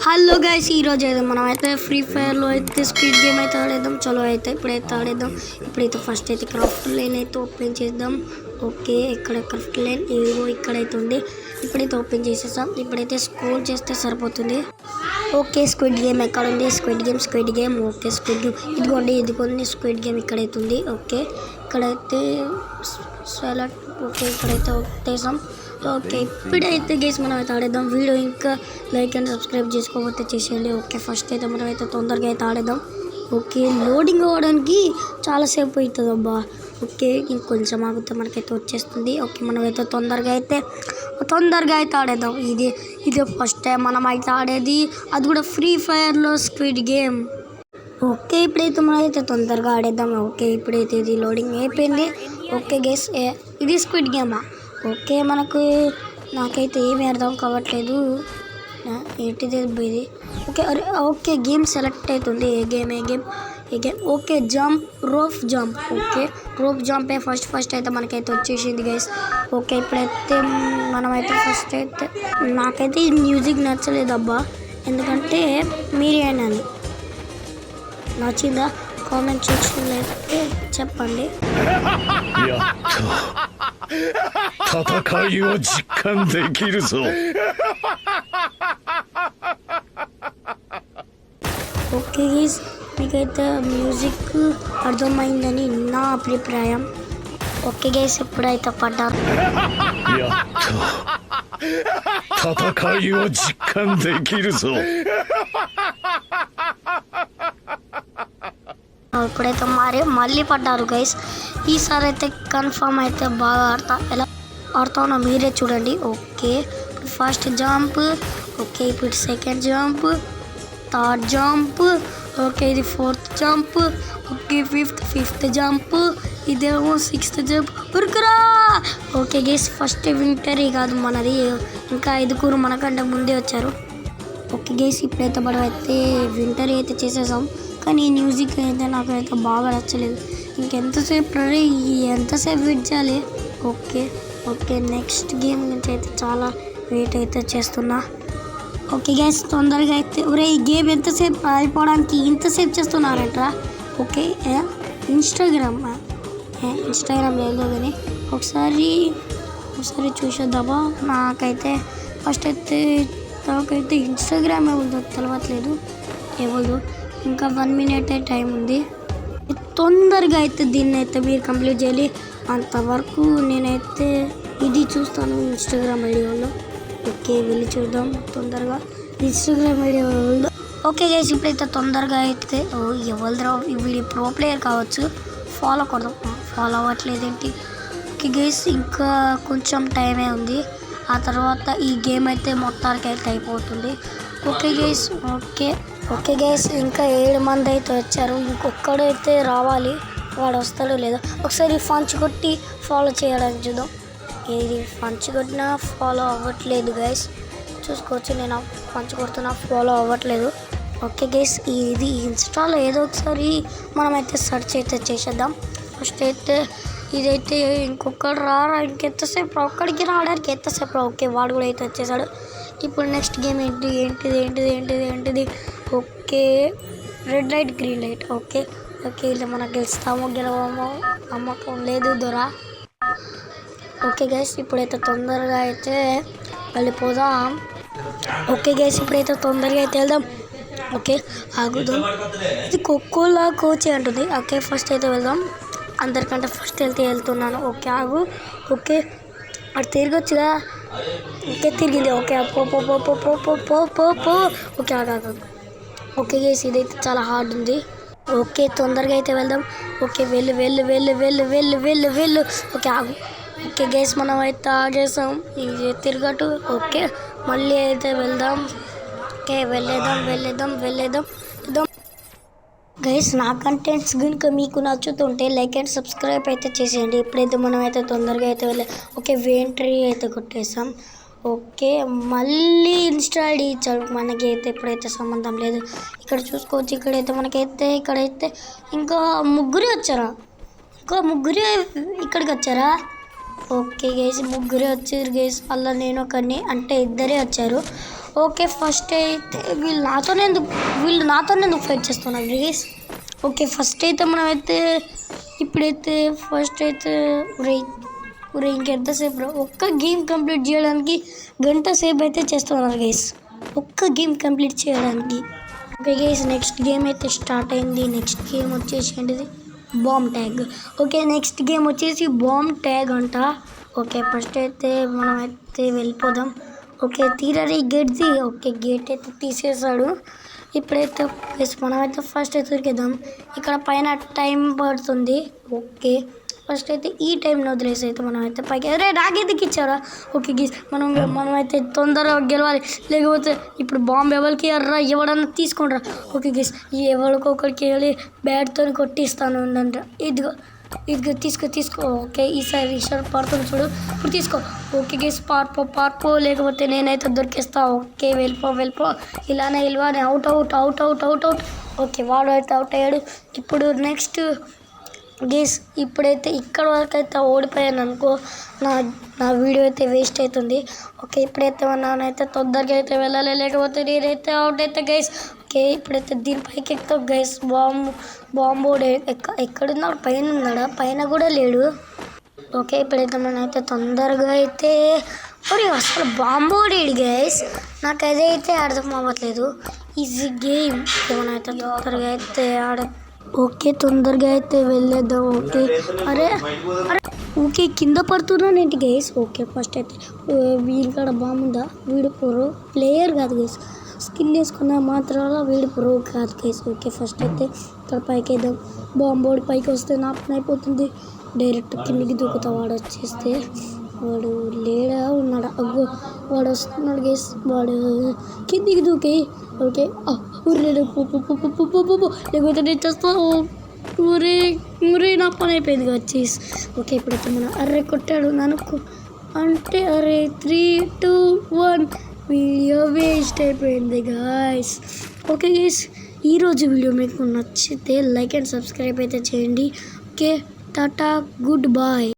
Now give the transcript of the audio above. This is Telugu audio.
హలో గైస్, ఈరోజు అయితే మనం అయితే ఫ్రీ ఫైర్లో అయితే స్పీడ్ గేమ్ అయితే ఆడేద్దాం. చలో అయితే ఇప్పుడైతే ఆడేద్దాం. ఇప్పుడైతే ఫస్ట్ అయితే క్రాఫ్ట్ లైన్ అయితే ఓపెన్ చేద్దాం. ఓకే, ఇక్కడ క్రాఫ్ట్ లైన్ ఇదిగో ఇక్కడైతే ఉంది. ఇప్పుడైతే ఓపెన్ చేసేసాం. ఇప్పుడైతే స్క్రోల్ చేస్తే సరిపోతుంది. ఓకే, స్క్విడ్ గేమ్ ఎక్కడ ఉంది? Squid game okay, squid game ఇదిగోండి స్క్విడ్ గేమ్ ఇక్కడైతే ఉంది. ఓకే, ఇక్కడైతే సెలెక్ట్. ఓకే, ఇక్కడైతే వచ్చేసాం. ఓకే, ఇప్పుడైతే గేస్ మనం అయితే ఆడేద్దాం. వీడియో ఇంకా లైక్ అండ్ సబ్స్క్రైబ్ చేసుకోకపోతే చేసేయండి. ఓకే, ఫస్ట్ అయితే మనం అయితే తొందరగా అయితే ఆడేద్దాం. ఓకే, లోడింగ్ అవ్వడానికి చాలాసేపు అవుతుంది అబ్బా. ఓకే, ఇంకొంచెం ఆగితే మనకైతే వచ్చేస్తుంది. ఓకే, మనం అయితే తొందరగా అయితే ఆడేద్దాం. ఇది ఫస్ట్ టైం మనం అయితే ఆడేది, అది కూడా ఫ్రీ ఫైర్లో స్క్విడ్ గేమ్. ఓకే, ఇప్పుడైతే మనం అయితే తొందరగా ఆడేద్దాం. ఓకే, ఇప్పుడైతే ఇది లోడింగ్ అయిపోయింది. ఓకే గేస్, ఇది స్క్విడ్ గేమా? ఓకే, నాకైతే ఏమీ అర్థం కావట్లేదు. ఏంటిది ఇది? ఓకే, ఓకే గేమ్ సెలెక్ట్ అవుతుంది. ఏ game okay, rope jump. Okay, rope జంపే ఫస్ట్ అయితే మనకైతే వచ్చేసింది గైస్. ఓకే, ఇప్పుడైతే మనమైతే ఫస్ట్ అయితే నాకైతే ఈ మ్యూజిక్ నచ్చలేదు అబ్బా. ఎందుకంటే మీరేనని నచ్చిందా? కామెంట్ సెక్షన్లో అయితే చెప్పండి. ఓకే గైస్, మీకైతే మ్యూజిక్ అర్థమైందని నా అభిప్రాయం. ఓకే గైస్, ఇప్పుడైతే పడ్డారు. ఇప్పుడైతే మళ్ళీ పడ్డారు గైస్. ఈసారి అయితే కన్ఫర్మ్ అయితే బాగా ఎలా ఆడుతానో మీరే చూడండి. Okay, first jump. ఓకే, ఇప్పుడు second jump, third jump. Okay, ఇది fourth jump. Okay, fifth jump. ఇదేమో సిక్స్త్ జంప్. ఉరుకురా! ఓకే గైస్, ఫస్ట్ వింటరీ కాదు మనది, ఇంకా 5 మనకంటే ముందే వచ్చారు. ఓకే గైస్, ఇప్పుడైతే మనం అయితే వింటరీ అయితే చేసేసాం. కానీ ఈ మ్యూజిక్ అయితే నాకైతే బాగా నచ్చలేదు. ఎంతసేపు వెయిట్ చేయాలి? ఓకే, నెక్స్ట్ గేమ్ నుంచి అయితే చాలా వెయిట్ అయితే చేస్తున్నా. ఓకే గైస్, తొందరగా అయితే ఈ గేమ్ ఎంతసేపు అయిపోవడానికి ఇంతసేపు చేస్తున్నారంట్రా. ఓకే, ఇన్స్టాగ్రామ్ లేదు కానీ ఒకసారి చూసేద్దామా. నాకైతే ఇన్స్టాగ్రామ్ ఏముందో తెలియట్లేదు. ఏమో ఇంకా 1 మినిట్ టైం ఉంది. తొందరగా అయితే దీన్ని అయితే మీరు కంప్లీట్ చేయాలి. అంతవరకు నేనైతే ఇది చూస్తాను ఇన్స్టాగ్రామ్ ఐడియాలో. ఓకే, వెళ్ళి చూద్దాం తొందరగా ఇన్స్టాగ్రామ్ ఐడియాలో. ఓకే గైస్, ఇప్పుడైతే తొందరగా అయితే ఎవరిద్రా వీడి ప్రో ప్లేయర్ కావచ్చు. ఫాలో కొడదాం. ఫాలో అవ్వట్లేదేంటి? ఓకే గైస్, ఇంకా కొంచెం టైమే ఉంది. ఆ తర్వాత ఈ గేమ్ అయితే మొత్తానికి అయితే అయిపోతుంది. ఓకే గైస్, ఇంకా 7 మంది అయితే వచ్చారు. ఇంకొక్కడైతే రావాలి. వాడు వస్తాడో లేదో ఒకసారి పంచ్ కొట్టి ఫాలో చేయడానికి చూద్దాం. ఇది పంచ్ కొట్టినా ఫాలో అవ్వట్లేదు గైస్. చూసుకోవచ్చు, నేను పంచ్ కొడుతున్నా, ఫాలో అవ్వట్లేదు. ఓకే గైస్, ఇది ఇన్స్టాలో ఏదో ఒకసారి మనమైతే సెర్చ్ అయితే చేసేద్దాం. ఫస్ట్ అయితే ఇదైతే ఇంకొకడు రారా, ఇంకెంతసేపు ఒక్కడికి రావడానికి ఎంతసేపు? ఓకే, వాడు కూడా అయితే వచ్చేసాడు. ఇప్పుడు నెక్స్ట్ గేమ్ ఏంటిది? Okay, red light green light. Okay, ఇలా మనం గెలుస్తామో గెలవమో నమ్మకం లేదు దొరా. ఓకే గైస్, ఇప్పుడైతే తొందరగా అయితే వెళ్ళిపోదాం. ఓకే గైస్, ఇప్పుడైతే తొందరగా అయితే వెళ్దాం. ఓకే, ఆగుదాం. ఇది కోకోలా కోచి అంటుంది. ఓకే, ఫస్ట్ అయితే వెళ్దాం. అందరికంటే ఫస్ట్ వెళ్తున్నాను. ఓకే, ఆగు. ఓకే, అటు తిరగొచ్చుగా. ఓకే, తిరిగింది. ఓకే, పో. ఓకే, ఆగు. ఓకే గైస్, ఇదైతే చాలా హార్డ్ ఉంది. ఓకే, తొందరగా అయితే వెళ్దాం. ఓకే, వెళ్ళు. ఓకే, ఆగు. ఓకే గైస్, మనం అయితే ఆగేసాం. ఇది తిరగటు. ఓకే, మళ్ళీ అయితే వెళ్దాం. ఓకే, వెళ్ళేద్దాం. గైస్, నా కంటెంట్స్ కనుక మీకు నచ్చుతుంటే లైక్ అండ్ సబ్స్క్రైబ్ అయితే చేసేయండి. ఇప్పుడైతే మనం అయితే తొందరగా అయితే ఓకే, వెంట్రీ అయితే కొట్టేసాం. ఓకే, మళ్ళీ ఇన్స్టా ఐడి ఇచ్చాడు. మనకి అయితే ఇప్పుడైతే సంబంధం లేదు. ఇక్కడ చూసుకోవచ్చు, ఇక్కడైతే ఇంకా ముగ్గురే వచ్చారా? ఇక్కడికి వచ్చారా? ఓకే గైస్ ముగ్గురే వచ్చారు గైస్, అలా నేను ఒకరిని, అంటే ఇద్దరే వచ్చారు. ఓకే ఫస్ట్ అయితే వీళ్ళు నాతోనే ఎందుకు ఫైట్ చేస్తున్నారు గైస్. ఓకే ఫస్ట్ అయితే మనమైతే ఇప్పుడైతే ఫస్ట్ అయితే ఇంకెంతసేపు రా, ఒక్క గేమ్ కంప్లీట్ చేయడానికి గంట సేపు అయితే చేస్తున్నారు గైస్, ఒక్క గేమ్ కంప్లీట్ చేయడానికి. ఓకే గైస్ నెక్స్ట్ గేమ్ అయితే స్టార్ట్ అయింది. నెక్స్ట్ గేమ్ వచ్చేసి ఏంటిది, bomb tag. Okay next game వచ్చేసి బాంబ్ ట్యాగ్ అంట. ఓకే ఫస్ట్ అయితే మనం అయితే వెళ్ళిపోదాం. ఓకే తీరని గేట్ది. ఓకే గేట్ అయితే తీసేసాడు. ఇప్పుడైతే మనమైతే ఫస్ట్ అయితే ఉరికేద్దాం. ఇక్కడ పైన టైం పడుతుంది. ఓకే ఫస్ట్ అయితే ఈ టైంలో వదిలేసి అయితే మనం అయితే పైకి, అరే నాకెందుకు ఇచ్చారా. ఓకే గీస్ మనమైతే తొందరగా గెలవాలి, లేకపోతే ఇప్పుడు బాంబు ఎవరికి ఎర్రా ఎవడన్నా తీసుకుంటారా. ఓకే గీస్ ఎవరికొకరికి వెళ్ళి బ్యాట్తో కొట్టిస్తాను ఉందంట. ఇదిగో తీసుకో. ఓకే ఈసారి పడుతుంది చూడు, ఇప్పుడు తీసుకో. ఓకే గీస్ పార్పో లేకపోతే నేనైతే దొరికిస్తా. ఓకే వెళ్ళిపో ఇలానే అవుట్. ఓకే వాడు అయితే అవుట్ అయ్యాడు. ఇప్పుడు నెక్స్ట్ గేస్ ఇప్పుడైతే ఇక్కడ వరకు అయితే ఓడిపోయాను అనుకో, నా వీడియో అయితే వేస్ట్ అవుతుంది. ఓకే ఇప్పుడైతే నానైతే తొందరగా అయితే వెళ్ళాలి, లేకపోతే నేనైతే అవుట్ అయితే గైస్. ఓకే ఇప్పుడైతే దీనిపైకి ఎక్కుతావు గైస్. బాంబు ఎక్కడున్నాడు, పైన ఉన్నాడా, పైన కూడా లేడు. ఓకే ఇప్పుడైతే మనైతే తొందరగా అయితే అసలు బాంబు లేడు గైస్, నాకు అదైతే అర్థం అవ్వట్లేదు. ఈజీ గేమ్ మనైతే తొందరగా అయితే ఓకే తొందరగా అయితే వెళ్ళేద్దాం. ఓకే అరే ఓకే కింద పడుతున్నాను ఏంటి గైస్. ఓకే ఫస్ట్ అయితే వీడి కాడ బాగుందా, వీడు ప్రో ప్లేయర్ కాదు గైస్, స్కిన్ వేసుకున్న మాత్రాల వీడు ప్రో కాదు గైస్. ఓకే ఫస్ట్ అయితే ఇక్కడ పైకి వేద్దాం. బాంబోడి పైకి వస్తే నా పని అయిపోతుంది, డైరెక్ట్ కిందికి దూకుతా. వాడు వచ్చేస్తే వాడు లేడా ఉన్నాడా, అగ్గో వాడు వస్తున్నాడు గైస్, వాడు కిందికి దూకి. ఓకే లేకపోతే నేను చేస్తాను. ఊరే నా పని అయిపోయింది వచ్చేసి. ఓకే ఇప్పుడైతే మనం అర్రే కొట్టాడు నన్ను అంటే అరే 3, 2, 1 వీడియో వేస్ట్ అయిపోయింది గాయస్. ఓకే గైస్ ఈరోజు వీడియో మీకు నచ్చితే లైక్ అండ్ సబ్స్క్రైబ్ అయితే చేయండి. Okay tata good bye.